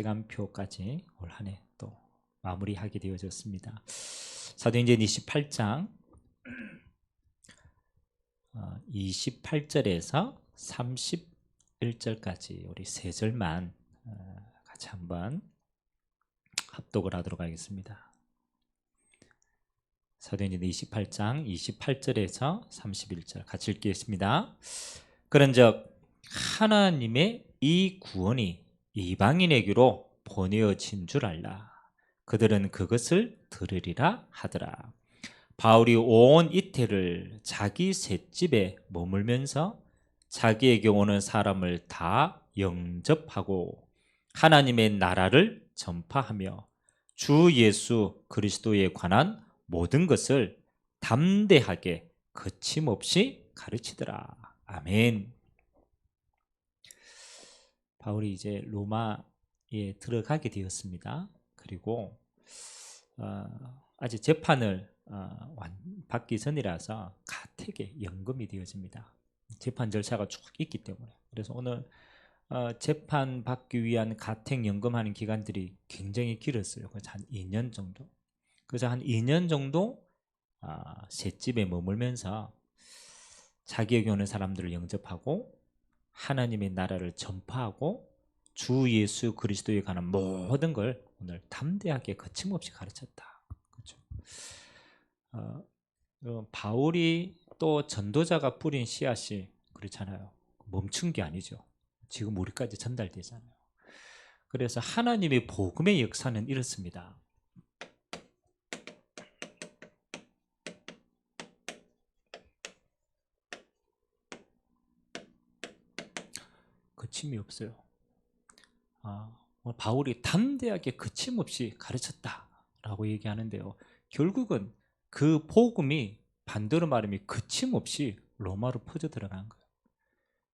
시간표까지 올 한 해 또 마무리하게 되어졌습니다. 사도행전 28장 28절에서 31절까지 우리 세 절만 같이 한번 합독을 하도록 하겠습니다. 사도행전 28장 28절에서 31절 같이 읽겠습니다. 그런즉 하나님의 이 구원이 이방인에게로 보내어진 줄 알라. 그들은 그것을 들으리라 하더라. 바울이 온 이태를 자기 셋집에 머물면서 자기에게 오는 사람을 다 영접하고 하나님의 나라를 전파하며 주 예수 그리스도에 관한 모든 것을 담대하게 거침없이 가르치더라. 아멘. 바울이 이제 로마에 들어가게 되었습니다. 그리고 아직 재판을 받기 전이라서 가택에 연금이 되어집니다. 재판 절차가 쭉 있기 때문에. 그래서 오늘 재판 받기 위한 가택 연금하는 기간들이 굉장히 길었어요. 그래서 한 2년 정도. 그래서 한 2년 정도 셋집에 머물면서 자기에게 오는 사람들을 영접하고 하나님의 나라를 전파하고 주 예수 그리스도에 관한 모든 걸 오늘 담대하게 거침없이 가르쳤다. 그렇죠? 바울이 또 전도자가 뿌린 씨앗이 그렇잖아요. 멈춘 게 아니죠. 지금 우리까지 전달되잖아요. 그래서 하나님의 복음의 역사는 이렇습니다. 거침이 없어요. 바울이 담대하게 거침없이 가르쳤다라고 얘기하는데요. 결국은 그 복음이 반대로 말하면 거침없이 로마로 퍼져 들어간 거예요.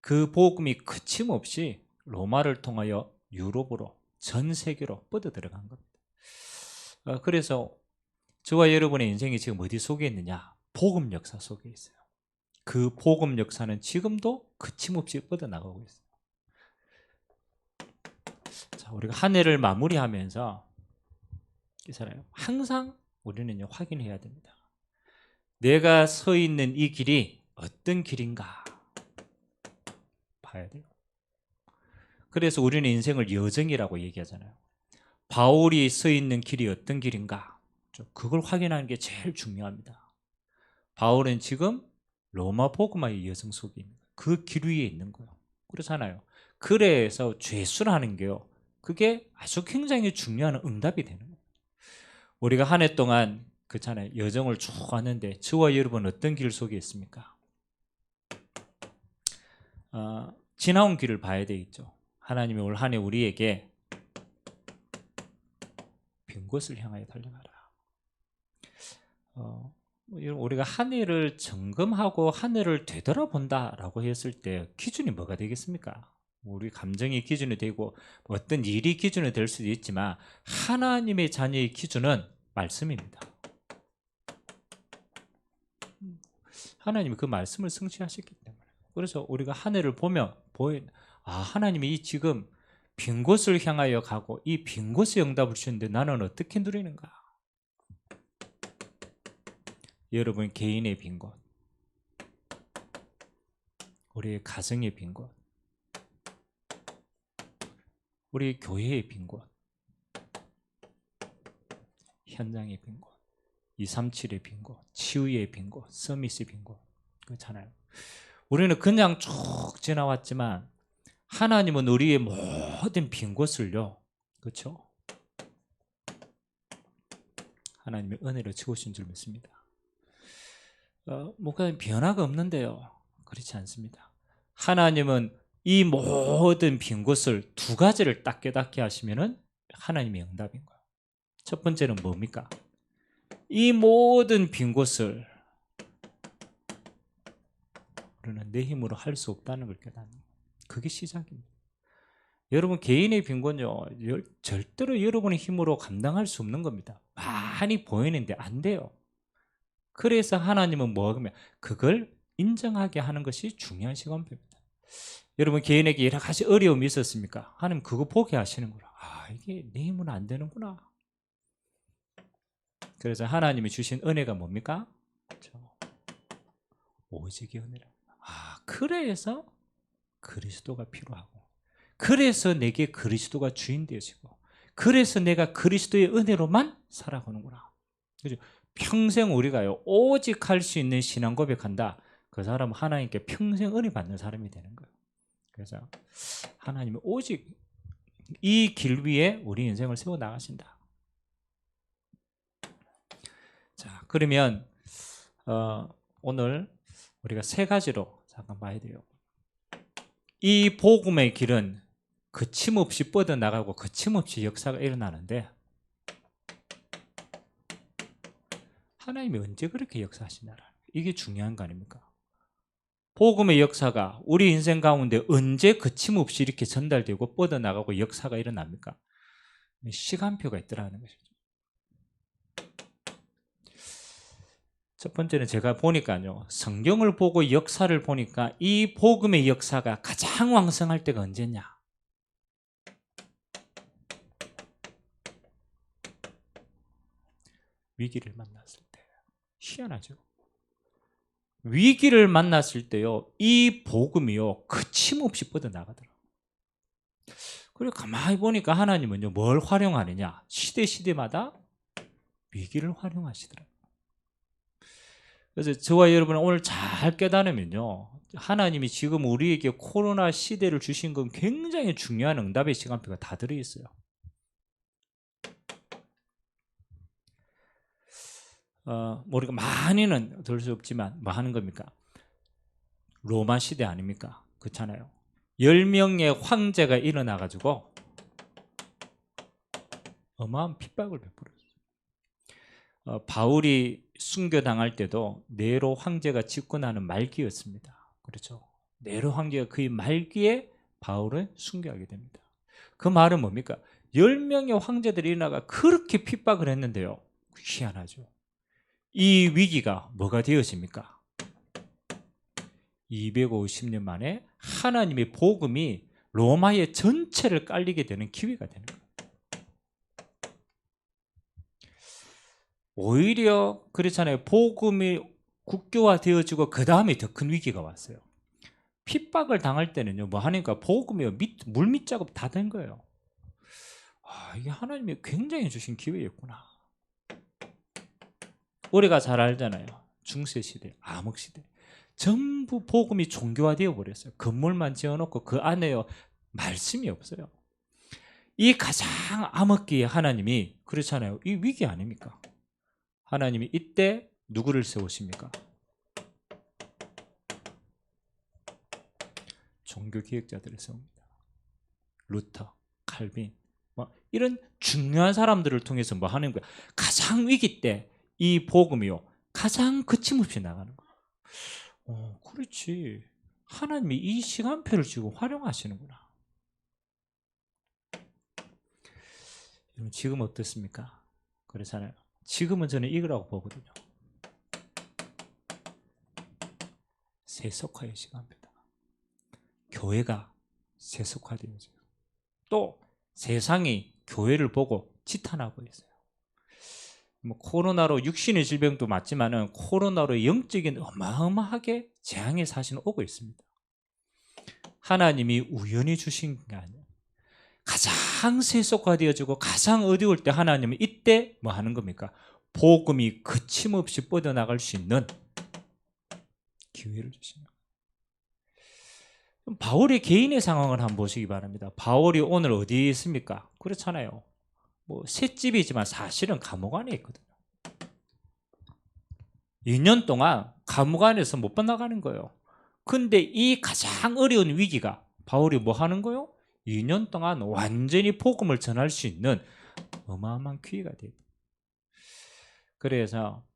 그 복음이 거침없이 로마를 통하여 유럽으로 전 세계로 뻗어 들어간 겁니다. 그래서 저와 여러분의 인생이 지금 어디 속에 있느냐? 복음 역사 속에 있어요. 그 복음 역사는 지금도 거침없이 뻗어나가고 있어요. 자, 우리가 한 해를 마무리하면서 항상 우리는 확인해야 됩니다. 내가 서 있는 이 길이 어떤 길인가 봐야 돼요. 그래서 우리는 인생을 여정이라고 얘기하잖아요. 바울이 서 있는 길이 어떤 길인가, 그걸 확인하는 게 제일 중요합니다. 바울은 지금 로마 복음화의 여정 속에 있는 거예요. 그 길 위에 있는 거예요. 그렇잖아요. 그래서 죄수라는 게요, 그게 아주 굉장히 중요한 응답이 되는 거예요. 우리가 한 해 동안 그렇잖아요. 여정을 쭉 왔는데 저와 여러분 어떤 길 속에 있습니까? 지나온 길을 봐야 되겠죠. 하나님이 올 한 해 우리에게 빈 곳을 향하여 달려가라. 우리가 한 해를 점검하고 한 해를 되돌아본다라고 했을 때 기준이 뭐가 되겠습니까? 우리 감정이 기준이 되고 어떤 일이 기준이 될 수도 있지만 하나님의 자녀의 기준은 말씀입니다. 하나님이 그 말씀을 성취하셨기 때문에. 그래서 우리가 한 해를 보면 하나님이 지금 빈 곳을 향하여 가고 이 빈 곳에 응답을 주시는데 나는 어떻게 누리는가? 여러분 개인의 빈 곳, 우리의 가정의 빈 곳, 우리 교회의 빈 곳, 현장의 빈 곳, 237의 빈 곳, 치유의 빈 곳, 서밋의 빈 곳, 그렇잖아요. 우리는 그냥 쭉 지나왔지만 하나님은 우리의 모든 빈 곳을요, 그렇죠? 하나님의 은혜로 채우신 줄 믿습니다. 그냥 변화가 없는데요, 그렇지 않습니다. 하나님은 이 모든 빈 곳을 두 가지를 딱 깨닫게 하시면은 하나님의 응답인 거예요. 첫 번째는 뭡니까? 이 모든 빈 곳을 우리는 내 힘으로 할 수 없다는 걸 깨닫는 거예요. 그게 시작입니다. 여러분 개인의 빈 곳은요, 절대로 여러분의 힘으로 감당할 수 없는 겁니다. 많이 보이는데 안 돼요. 그래서 하나님은 뭐 하면 그걸 인정하게 하는 것이 중요한 시간표입니다. 여러분 개인에게 여러 가지 어려움이 있었습니까? 하나님 그거 보게 하시는 거라. 이게 내 힘은 안 되는구나. 그래서 하나님이 주신 은혜가 뭡니까? 그렇죠. 오직의 은혜라. 그래서 그리스도가 필요하고, 그래서 내게 그리스도가 주인 되어지고, 그래서 내가 그리스도의 은혜로만 살아가는구나. 그죠? 평생 우리가요 오직 할 수 있는 신앙 고백한다. 그 사람은 하나님께 평생 은혜 받는 사람이 되는 거예요. 그래서 하나님이 오직 이 길 위에 우리 인생을 세워 나가신다. 자, 그러면 오늘 우리가 세 가지로 잠깐 봐야 돼요. 이 복음의 길은 거침없이 뻗어나가고 거침없이 역사가 일어나는데, 하나님이 언제 그렇게 역사하시나라, 이게 중요한 거 아닙니까? 복음의 역사가 우리 인생 가운데 언제 거침없이 이렇게 전달되고 뻗어나가고 역사가 일어납니까? 시간표가 있더라는 것이죠. 첫 번째는 제가 보니까요, 성경을 보고 역사를 보니까 이 복음의 역사가 가장 왕성할 때가 언제냐? 위기를 만났을 때. 희한하죠? 위기를 만났을 때요, 이 복음이요 거침없이 뻗어나가더라고요. 그리고 가만히 보니까 하나님은요 뭘 활용하느냐? 시대마다 위기를 활용하시더라고요. 그래서 저와 여러분은 오늘 잘 깨달으면요, 하나님이 지금 우리에게 코로나 시대를 주신 건 굉장히 중요한 응답의 시간표가 다 들어있어요. 우리가 많이는 들 수 없지만 뭐 하는 겁니까? 로마 시대 아닙니까? 그렇잖아요. 10명의 황제가 일어나가지고 어마어마한 핍박을 베풀었어요. 바울이 순교당할 때도 네로 황제가 집권하는 말기였습니다. 그렇죠? 네로 황제가 그의 말기에 바울을 순교하게 됩니다. 그 말은 뭡니까? 10명의 황제들이 일어나가 그렇게 핍박을 했는데요, 희한하죠. 이 위기가 뭐가 되었습니까? 250년 만에 하나님의 복음이 로마의 전체를 깔리게 되는 기회가 되는 거예요. 오히려 그렇잖아요. 복음이 국교화되어지고 그 다음에 더 큰 위기가 왔어요. 핍박을 당할 때는요, 뭐 하니까 복음이 물밑작업 다 된 거예요. 이게 하나님이 굉장히 주신 기회였구나. 우리가 잘 알잖아요. 중세시대, 암흑시대. 전부 복음이 종교화되어 버렸어요. 건물만 지어놓고 그 안에요 말씀이 없어요. 이 가장 암흑기에 하나님이, 그렇잖아요, 이 위기 아닙니까? 하나님이 이때 누구를 세우십니까? 종교 기획자들을 세웁니다. 루터, 칼빈, 뭐 이런 중요한 사람들을 통해서 뭐 하는 거야? 가장 위기 때 이 복음이요 가장 거침없이 나가는 거예요. 그렇지. 하나님이 이 시간표를 지금 활용하시는구나. 지금 어떻습니까? 그렇잖아요. 지금은 저는 이거라고 보거든요. 세속화의 시간표다. 교회가 세속화되어져요. 또 세상이 교회를 보고 지탄하고 있어요. 뭐 코로나로 육신의 질병도 맞지만은 코로나로 영적인 어마어마하게 재앙의 사실은 오고 있습니다. 하나님이 우연히 주신 게 아니에요. 가장 세속화되어지고 가장 어려울 때 하나님은 이때 뭐 하는 겁니까? 복음이 거침없이 뻗어나갈 수 있는 기회를 주시는 거예요. 바울의 개인의 상황을 한번 보시기 바랍니다. 바울이 오늘 어디에 있습니까? 그렇잖아요. 뭐 셋집이지만 사실은 감옥 안에 있거든요. 2년 동안 감옥 안에서 못 빠져나가는 거예요. 근데 이 가장 어려운 위기가 바울이 뭐 하는 거예요? 2년 동안 완전히 복음을 전할 수 있는 어마어마한 기회가 돼요. 그래서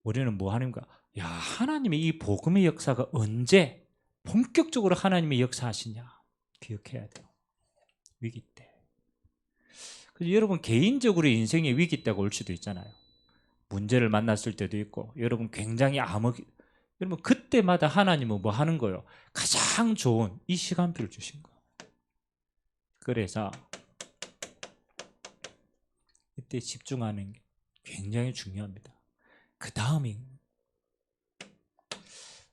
우리는 뭐 하는가? 야, 하나님의 이 복음의 역사가 언제 본격적으로 하나님의 역사하시냐 기억해야 돼요. 위기 때. 그래서 여러분 개인적으로 인생의 위기 때가 올 수도 있잖아요. 문제를 만났을 때도 있고, 여러분 굉장히 여러분 그때마다 하나님은 뭐 하는 거예요? 가장 좋은 이 시간표를 주신 거예요. 그래서 때 집중하는 게 굉장히 중요합니다. 그 다음이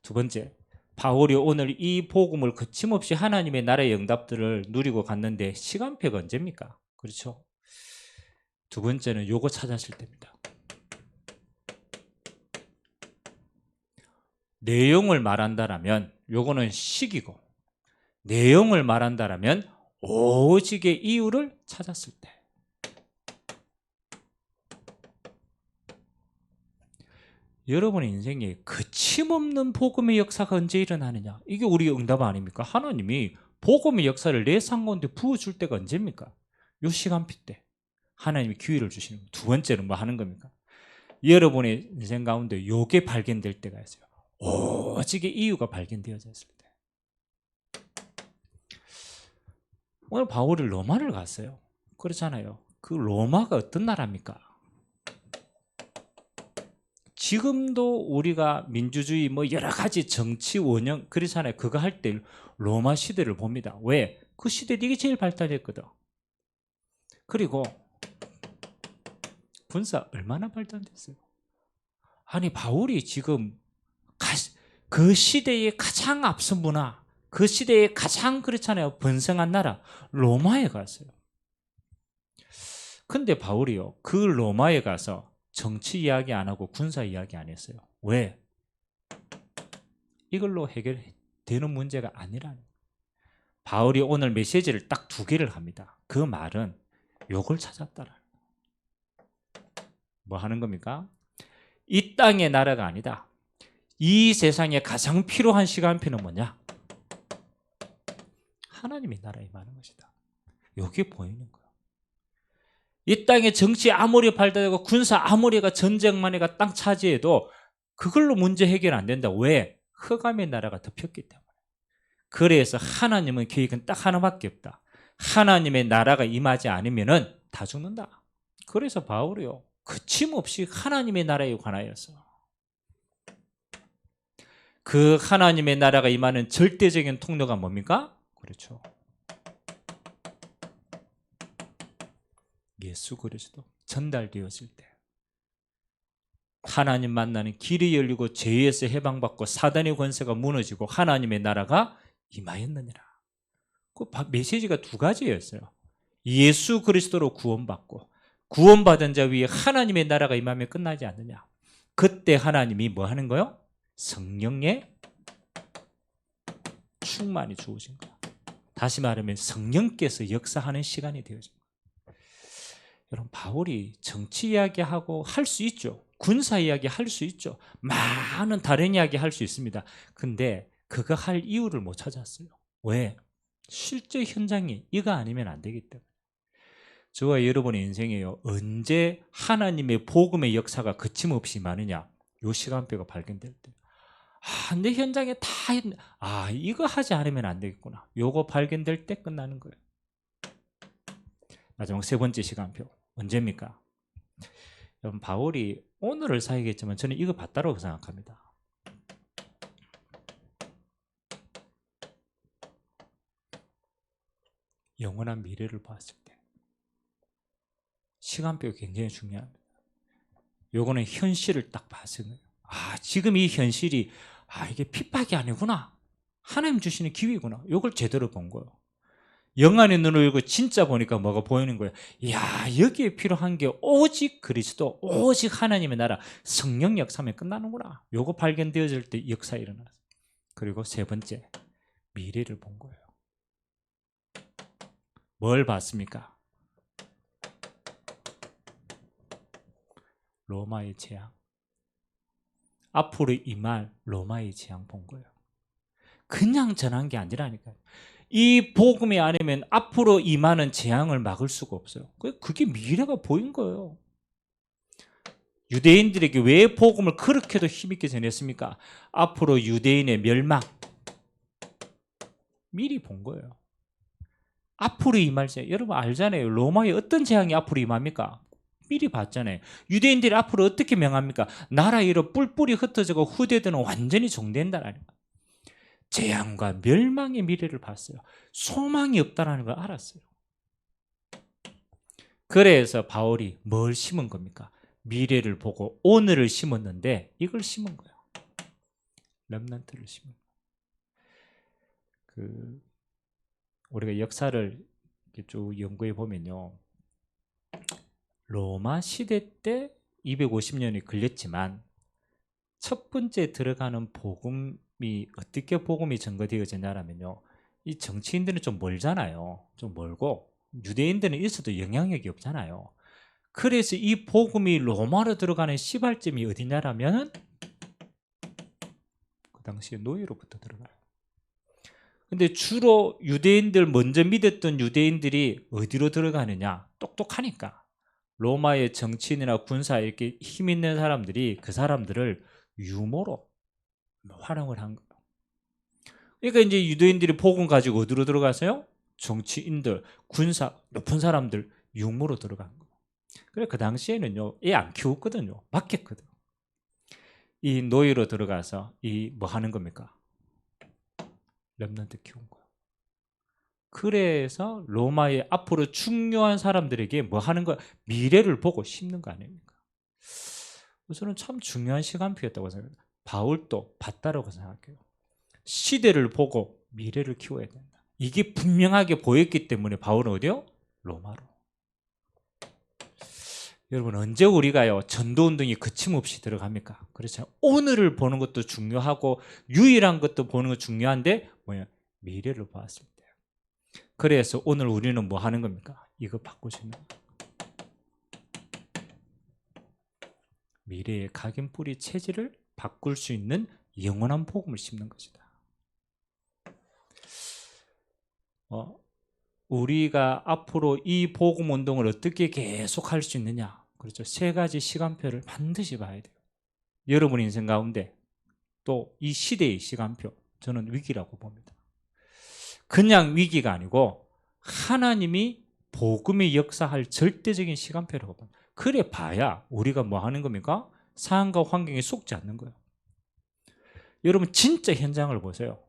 두 번째, 바울이 오늘 이 복음을 거침없이 하나님의 나라의 응답들을 누리고 갔는데 시간표가 언제입니까? 그렇죠? 두 번째는 요거 찾았을 때입니다. 내용을 말한다라면 요거는 시기고, 내용을 말한다라면 오직의 이유를 찾았을 때. 여러분의 인생에 거침없는 복음의 역사가 언제 일어나느냐? 이게 우리 응답 아닙니까? 하나님이 복음의 역사를 내 삶 가운데 부어줄 때가 언제입니까? 요 시간표 때 하나님이 기회를 주시는 거예요. 두 번째는 뭐 하는 겁니까? 여러분의 인생 가운데 요게 발견될 때가 있어요. 오직의 이유가 발견되어졌을 때. 오늘 바울이 로마를 갔어요. 그렇잖아요. 그 로마가 어떤 나라입니까? 지금도 우리가 민주주의 뭐 여러 가지 정치 원형 그렇잖아요. 그거 할 때 로마 시대를 봅니다. 왜? 그 시대 이게 제일 발달했거든. 그리고 군사 얼마나 발달됐어요? 아니 바울이 지금 그 시대의 가장 앞선 문화, 그 시대의 가장 그렇잖아요. 번성한 나라 로마에 갔어요. 근데 바울이요. 그 로마에 가서 정치 이야기 안 하고 군사 이야기 안 했어요. 왜? 이걸로 해결되는 문제가 아니라는. 바울이 오늘 메시지를 딱 두 개를 합니다. 그 말은 요걸 찾았다라는. 뭐 하는 겁니까? 이 땅의 나라가 아니다. 이 세상에 가장 필요한 시간표는 뭐냐? 하나님의 나라에 임하는 것이다. 요게 보이는 거예요. 이 땅의 정치 아무리 발달되고 군사 아무리가 전쟁만 해가 땅 차지해도 그걸로 문제 해결 안 된다. 왜? 흑암의 나라가 덮였기 때문에. 그래서 하나님의 계획은 딱 하나밖에 없다. 하나님의 나라가 임하지 않으면은 다 죽는다. 그래서 바울이요. 거침없이 하나님의 나라에 관하여서 그 하나님의 나라가 임하는 절대적인 통로가 뭡니까? 그렇죠. 예수 그리스도 전달되었을 때 하나님 만나는 길이 열리고 죄에서 해방받고 사단의 권세가 무너지고 하나님의 나라가 임하였느니라. 그 메시지가 두 가지였어요. 예수 그리스도로 구원받고 구원받은 자 위에 하나님의 나라가 임하면 끝나지 않느냐. 그때 하나님이 뭐 하는 거요? 성령의 충만이 주어진 거야. 다시 말하면 성령께서 역사하는 시간이 되어진 거예요. 여러분 바울이 정치 이야기하고 할 수 있죠. 군사 이야기 할 수 있죠. 많은 다른 이야기 할 수 있습니다. 근데 그거 할 이유를 못 찾았어요. 왜? 실제 현장이 이거 아니면 안 되기 때문에. 저와 여러분의 인생에요. 언제 하나님의 복음의 역사가 거침없이 많으냐? 요 시간표가 발견될 때. 내 현장에 다 이거 하지 않으면 안 되겠구나. 요거 발견될 때 끝나는 거예요. 마지막 세 번째 시간표. 언제입니까? 여러분 바울이 오늘을 사야겠지만 저는 이거 봤다고 생각합니다. 영원한 미래를 봤을 때. 시간표가 굉장히 중요합니다. 요거는 현실을 딱 봤을 거예요. 지금 이 현실이 이게 핍박이 아니구나. 하나님 주시는 기회구나. 요걸 제대로 본 거예요. 영안의 눈을 열고 진짜 보니까 뭐가 보이는 거예요. 여기에 필요한 게 오직 그리스도, 오직 하나님의 나라, 성령 역사면 끝나는구나. 요거 발견되어질 때 역사 일어났어요. 그리고 세 번째, 미래를 본 거예요. 뭘 봤습니까? 로마의 재앙. 앞으로 임할 로마의 재앙 본 거예요. 그냥 전한 게 아니라니까요. 이 복음이 아니면 앞으로 임하는 재앙을 막을 수가 없어요. 그게 미래가 보인 거예요. 유대인들에게 왜 복음을 그렇게도 힘있게 전했습니까? 앞으로 유대인의 멸망 미리 본 거예요. 앞으로 임할 재앙. 여러분 알잖아요. 로마의 어떤 재앙이 앞으로 임합니까? 미리 봤잖아요. 유대인들이 앞으로 어떻게 명합니까? 나라 이로 뿔뿔이 흩어지고 후대들은 완전히 종된다라니까. 재앙과 멸망의 미래를 봤어요. 소망이 없다라는 걸 알았어요. 그래서 바울이 뭘 심은 겁니까? 미래를 보고 오늘을 심었는데 이걸 심은 거예요. 렘넌트를 심은 거예요. 우리가 역사를 쭉 연구해 보면요, 로마 시대 때 250년이 걸렸지만 첫 번째 들어가는 복음이 어떻게 복음이 전거되어졌냐면요, 이 정치인들은 좀 멀잖아요. 좀 멀고 유대인들은 있어도 영향력이 없잖아요. 그래서 이 복음이 로마로 들어가는 시발점이 어디냐라면 그 당시에 노예로부터 들어가요. 근데 주로 유대인들 먼저 믿었던 유대인들이 어디로 들어가느냐? 똑똑하니까 로마의 정치인이나 군사 이렇게 힘 있는 사람들이 그 사람들을 유모로 활용을 한 거예요. 그러니까 이제 유대인들이 복음 가지고 어디로 들어가세요? 정치인들, 군사 높은 사람들 유모로 들어간 거예요. 그래 그 당시에는요, 애 안 키웠거든요. 맡겼거든. 이 노예로 들어가서 이 뭐 하는 겁니까? 렘넌트 키운 거예요. 그래서 로마의 앞으로 중요한 사람들에게 뭐 하는 거, 미래를 보고 심는 거 아닙니까? 저는 참 중요한 시간표였다고 생각해요. 바울도 봤다라고 생각해요. 시대를 보고 미래를 키워야 된다. 이게 분명하게 보였기 때문에 바울은 어디요? 로마로. 여러분 언제 우리가요 전도운동이 거침없이 들어갑니까? 그렇죠. 오늘을 보는 것도 중요하고 유일한 것도 보는 거 중요한데 뭐야? 미래를 봤을 때. 그래서 오늘 우리는 뭐 하는 겁니까? 이거 바꾸시는 거예요. 미래의 각인뿌리 체질을 바꿀 수 있는 영원한 복음을 심는 것이다. 우리가 앞으로 이 복음 운동을 어떻게 계속 할 수 있느냐? 그렇죠. 세 가지 시간표를 반드시 봐야 돼요. 여러분 인생 가운데 또 이 시대의 시간표, 저는 위기라고 봅니다. 그냥 위기가 아니고 하나님이 복음의 역사할 절대적인 시간표라고 봅니다. 그래 봐야 우리가 뭐 하는 겁니까? 상황과 환경에 속지 않는 거예요. 여러분 진짜 현장을 보세요.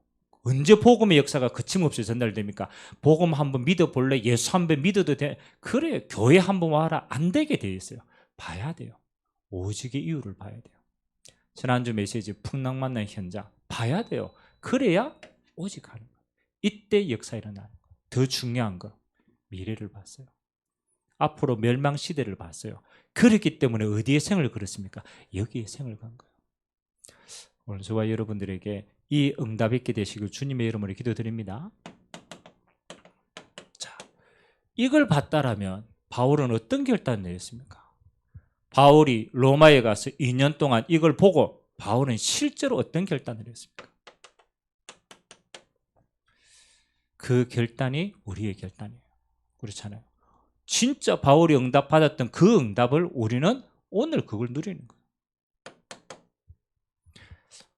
언제 복음의 역사가 거침없이 전달됩니까? 복음 한번 믿어볼래? 예수 한번 믿어도 돼? 그래 교회 한번 와라. 안 되게 돼 있어요. 봐야 돼요. 오직의 이유를 봐야 돼요. 지난주 메시지 풍랑 만난 현장 봐야 돼요. 그래야 오직 하는 거예요. 이때 역사 일어나는 거예요. 더 중요한 거 미래를 봤어요. 앞으로 멸망 시대를 봤어요. 그렇기 때문에 어디에 생을 걸었습니까? 여기에 생을 건 거예요. 오늘 저와 여러분들에게 이 응답 있게 되시길 주님의 이름으로 기도드립니다. 자, 이걸 봤다라면 바울은 어떤 결단을 내렸습니까? 바울이 로마에 가서 2년 동안 이걸 보고 바울은 실제로 어떤 결단을 했습니까? 그 결단이 우리의 결단이에요. 그렇잖아요. 진짜 바울이 응답받았던 그 응답을 우리는 오늘 그걸 누리는 거예요.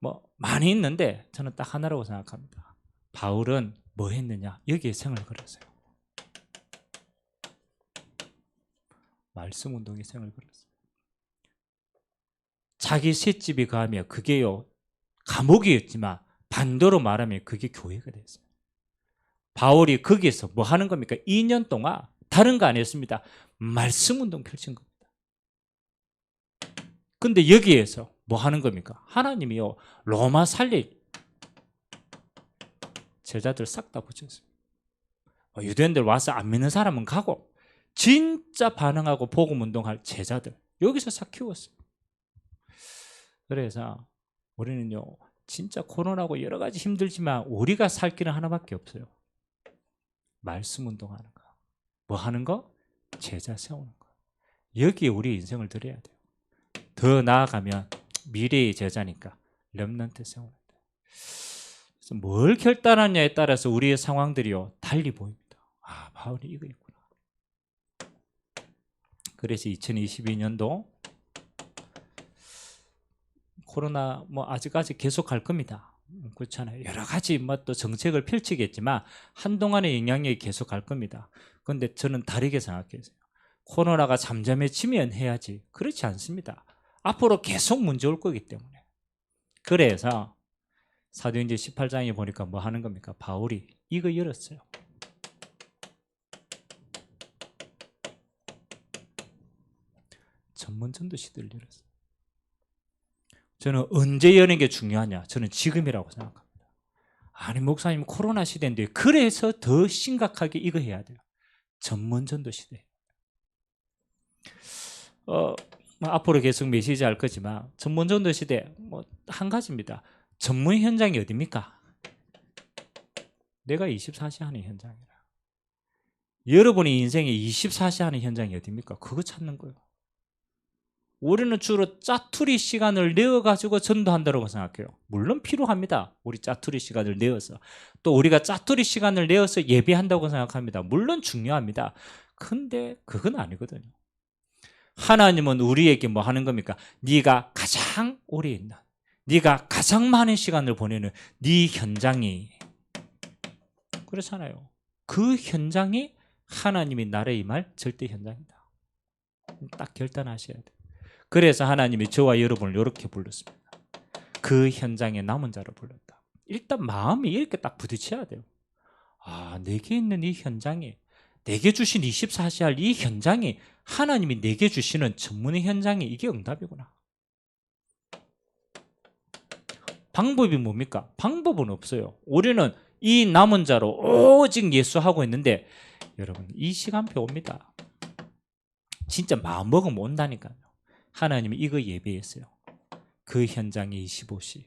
뭐 많이 있는데 저는 딱 하나라고 생각합니다. 바울은 뭐 했느냐? 여기에 생을 걸었어요. 말씀 운동에 생을 걸었어요. 자기 셋집이 가면 그게요 감옥이었지만 반대로 말하면 그게 교회가 됐어요. 바울이 거기에서 뭐 하는 겁니까? 2년 동안 다른 거 아니었습니다. 말씀 운동 펼친 겁니다. 근데 여기에서 뭐 하는 겁니까? 하나님이요 로마 살릴 제자들 싹 다 붙였어요. 유대인들 와서 안 믿는 사람은 가고 진짜 반응하고 복음 운동할 제자들 여기서 싹 키웠어요. 그래서 우리는요 진짜 코로나고 여러 가지 힘들지만 우리가 살 길은 하나밖에 없어요. 말씀 운동하는 거. 뭐 하는 거? 제자 세우는 거. 여기에 우리 인생을 드려야 돼요. 더 나아가면 미래의 제자니까 렘넌트 세우는 데. 그래서 뭘 결단하냐에 따라서 우리의 상황들이요 달리 보입니다. 아 바울이 이거 있구나. 그래서 2022년도 코로나 뭐 아직까지 계속 할 겁니다. 그렇잖아요. 여러 가지 뭐 또 정책을 펼치겠지만 한동안의 영향력이 계속 갈 겁니다. 그런데 저는 다르게 생각해요. 코로나가 잠잠해지면 해야지. 그렇지 않습니다. 앞으로 계속 문제 올 거기 때문에. 그래서 사도행전 18장에 보니까 뭐 하는 겁니까? 바울이 이거 열었어요. 전문 전도 시대를 열었어요. 저는 언제 여는 게 중요하냐? 저는 지금이라고 생각합니다. 아니 목사님 코로나 시대인데 그래서 더 심각하게 이거 해야 돼요. 전문 전도 시대. 앞으로 계속 메시지 할 거지만 전문 전도 시대 한 가지입니다. 전문 현장이 어디입니까? 내가 24시 하는 현장이라. 여러분의 인생에 24시 하는 현장이 어디입니까? 그거 찾는 거예요. 우리는 주로 짜투리 시간을 내어가지고 전도한다고 생각해요. 물론 필요합니다. 우리 짜투리 시간을 내어서. 또 우리가 짜투리 시간을 내어서 예배한다고 생각합니다. 물론 중요합니다. 근데 그건 아니거든요. 하나님은 우리에게 뭐 하는 겁니까? 네가 가장 오래 있는, 네가 가장 많은 시간을 보내는 네 현장이, 그렇잖아요. 그 현장이 하나님이 나라에 임할 절대 현장이다. 딱 결단하셔야 돼요. 그래서 하나님이 저와 여러분을 이렇게 불렀습니다. 그 현장에 남은 자로 불렀다. 일단 마음이 이렇게 딱 부딪혀야 돼요. 아, 내게 있는 이 현장이, 내게 주신 24시 할 이 현장이 하나님이 내게 주시는 전문의 현장이 이게 응답이구나. 방법이 뭡니까? 방법은 없어요. 우리는 이 남은 자로 오직 예수하고 있는데 여러분 이 시간표 옵니다. 진짜 마음먹으면 온다니까요. 하나님이 이거 예배했어요. 그 현장에 25시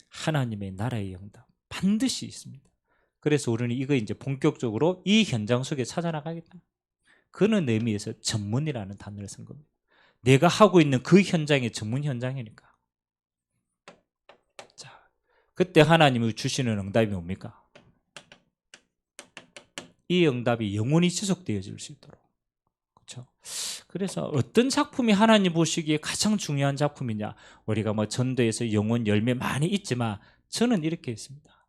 하나님의 나라의 응답 반드시 있습니다. 그래서 우리는 이거 이제 본격적으로 이 현장 속에 찾아나가겠다. 그런 의미에서 전문이라는 단어를 쓴 겁니다. 내가 하고 있는 그 현장이 전문 현장이니까. 자, 그때 하나님이 주시는 응답이 뭡니까? 이 응답이 영원히 지속되어질 수 있도록. 그렇죠? 그래서 어떤 작품이 하나님 보시기에 가장 중요한 작품이냐? 우리가 뭐 전도에서 영혼 열매 많이 있지만 저는 이렇게 했습니다.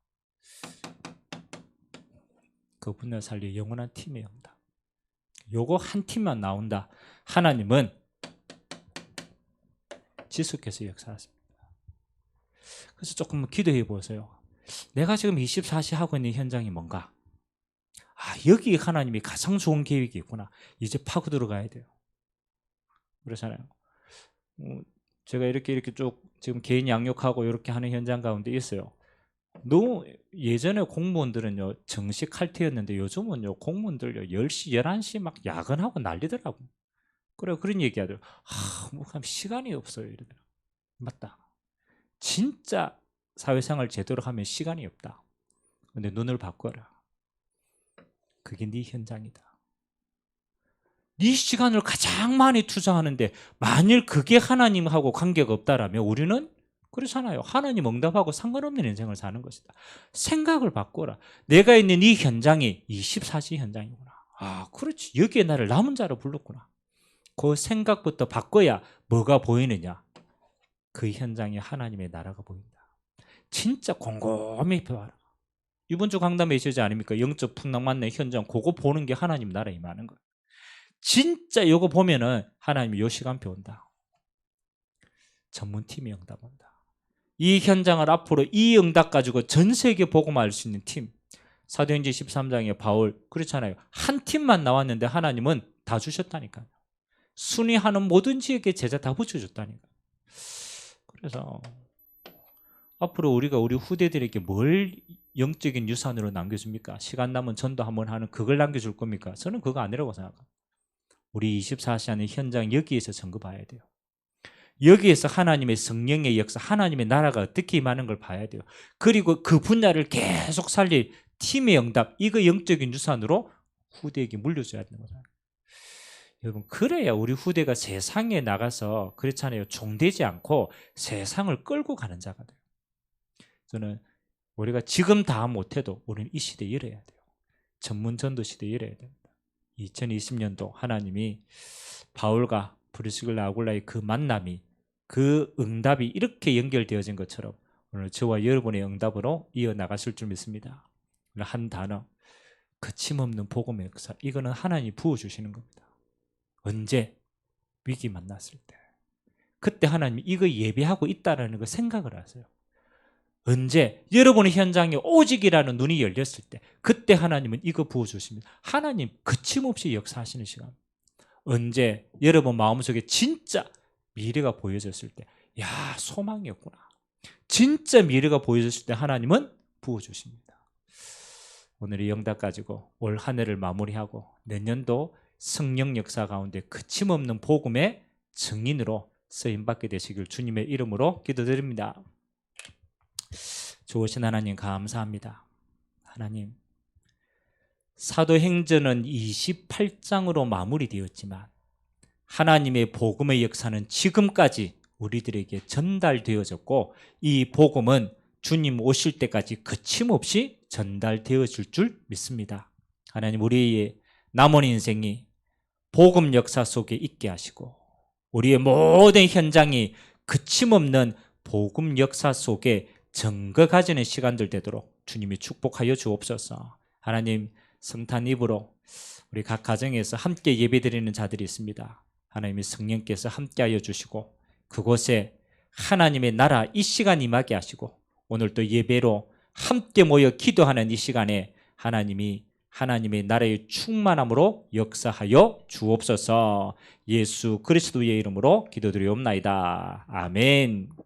그분을 살릴 영원한 팀의 응답. 요거 한 팀만 나온다. 하나님은 지속해서 역사하십니다. 그래서 조금 기도해 보세요. 내가 지금 24시 하고 있는 현장이 뭔가? 아, 여기 하나님이 가장 좋은 계획이 있구나. 이제 파고 들어가야 돼요. 그렇잖아요. 제가 이렇게 쭉 지금 개인 양육하고 이렇게 하는 현장 가운데 있어요. 너무 예전에 공무원들은요 정시 칼퇴였는데 요즘은요 공무원들요 10시 11시 막 야근하고 난리더라고. 그래 그런 얘기하더라고. 뭐 시간이 없어요 이러더라고. 맞다. 진짜 사회생활 제대로 하면 시간이 없다. 근데 눈을 바꿔라. 그게 네 현장이다. 네 시간을 가장 많이 투자하는데 만일 그게 하나님하고 관계가 없다라면 우리는 그렇잖아요. 하나님 응답하고 상관없는 인생을 사는 것이다. 생각을 바꿔라. 내가 있는 이 현장이 24시 현장이구나. 아, 그렇지. 여기에 나를 남은 자로 불렀구나. 그 생각부터 바꿔야 뭐가 보이느냐? 그 현장에 하나님의 나라가 보인다. 진짜 곰곰이 봐라. 이번 주 강단 메시지 아닙니까? 영적 풍랑만의 현장 그거 보는 게 하나님 나라에 임하는 거예요. 진짜 이거 보면은 하나님이 요 시간표 온다. 전문팀이 응답 온다. 이 현장을 앞으로 이 응답 가지고 전 세계 복음화할 수 있는 팀. 사도행전 13장에 바울 그렇잖아요. 한 팀만 나왔는데 하나님은 다 주셨다니까요. 순위하는 모든 지역에 제자 다 붙여줬다니까요. 그래서 앞으로 우리가 우리 후대들에게 뭘 영적인 유산으로 남겨줍니까? 시간 남은 전도 한번 하는 그걸 남겨줄 겁니까? 저는 그거 아니라고 생각합니다. 우리 24시 하는 현장 여기에서 점검해야 돼요. 여기에서 하나님의 성령의 역사, 하나님의 나라가 어떻게 임하는 걸 봐야 돼요. 그리고 그 분야를 계속 살릴 팀의 응답, 이거 영적인 유산으로 후대에게 물려줘야 되는 거잖아요. 여러분 그래야 우리 후대가 세상에 나가서 그렇잖아요. 종되지 않고 세상을 끌고 가는 자가 돼요. 저는 우리가 지금 다 못해도 우리는 이 시대에 열어야 돼요. 전문 전도 시대에 열어야 됩니다. 2020년도 하나님이 바울과 브리스길라 아굴라의 그 만남이 그 응답이 이렇게 연결되어진 것처럼 오늘 저와 여러분의 응답으로 이어나가실 줄 믿습니다. 한 단어, 거침없는 복음의 역사. 이거는 하나님이 부어주시는 겁니다. 언제? 위기 만났을 때. 그때 하나님이 이거 예배하고 있다는 거 생각을 하세요. 언제? 여러분의 현장에 오직이라는 눈이 열렸을 때 그때 하나님은 이거 부어주십니다. 하나님 거침없이 역사하시는 시간. 언제? 여러분 마음속에 진짜 미래가 보여졌을 때, 야, 소망이었구나. 진짜 미래가 보여졌을 때 하나님은 부어주십니다. 오늘의 영답 가지고 올 한 해를 마무리하고 내년도 성령 역사 가운데 그침없는 복음의 증인으로 쓰임받게 되시길 주님의 이름으로 기도드립니다. 좋으신 하나님 감사합니다. 하나님, 사도행전은 28장으로 마무리되었지만 하나님의 복음의 역사는 지금까지 우리들에게 전달되어졌고 이 복음은 주님 오실 때까지 거침없이 전달되어질 줄 믿습니다. 하나님, 우리의 남은 인생이 복음 역사 속에 있게 하시고 우리의 모든 현장이 거침없는 복음 역사 속에 증거 가지는 시간들 되도록 주님이 축복하여 주옵소서. 하나님, 성탄 이브로 우리 각 가정에서 함께 예배드리는 자들이 있습니다. 하나님의 성령께서 함께하여 주시고 그곳에 하나님의 나라 이 시간 임하게 하시고 오늘 또 예배로 함께 모여 기도하는 이 시간에 하나님이 하나님의 나라의 충만함으로 역사하여 주옵소서. 예수 그리스도의 이름으로 기도드리옵나이다. 아멘.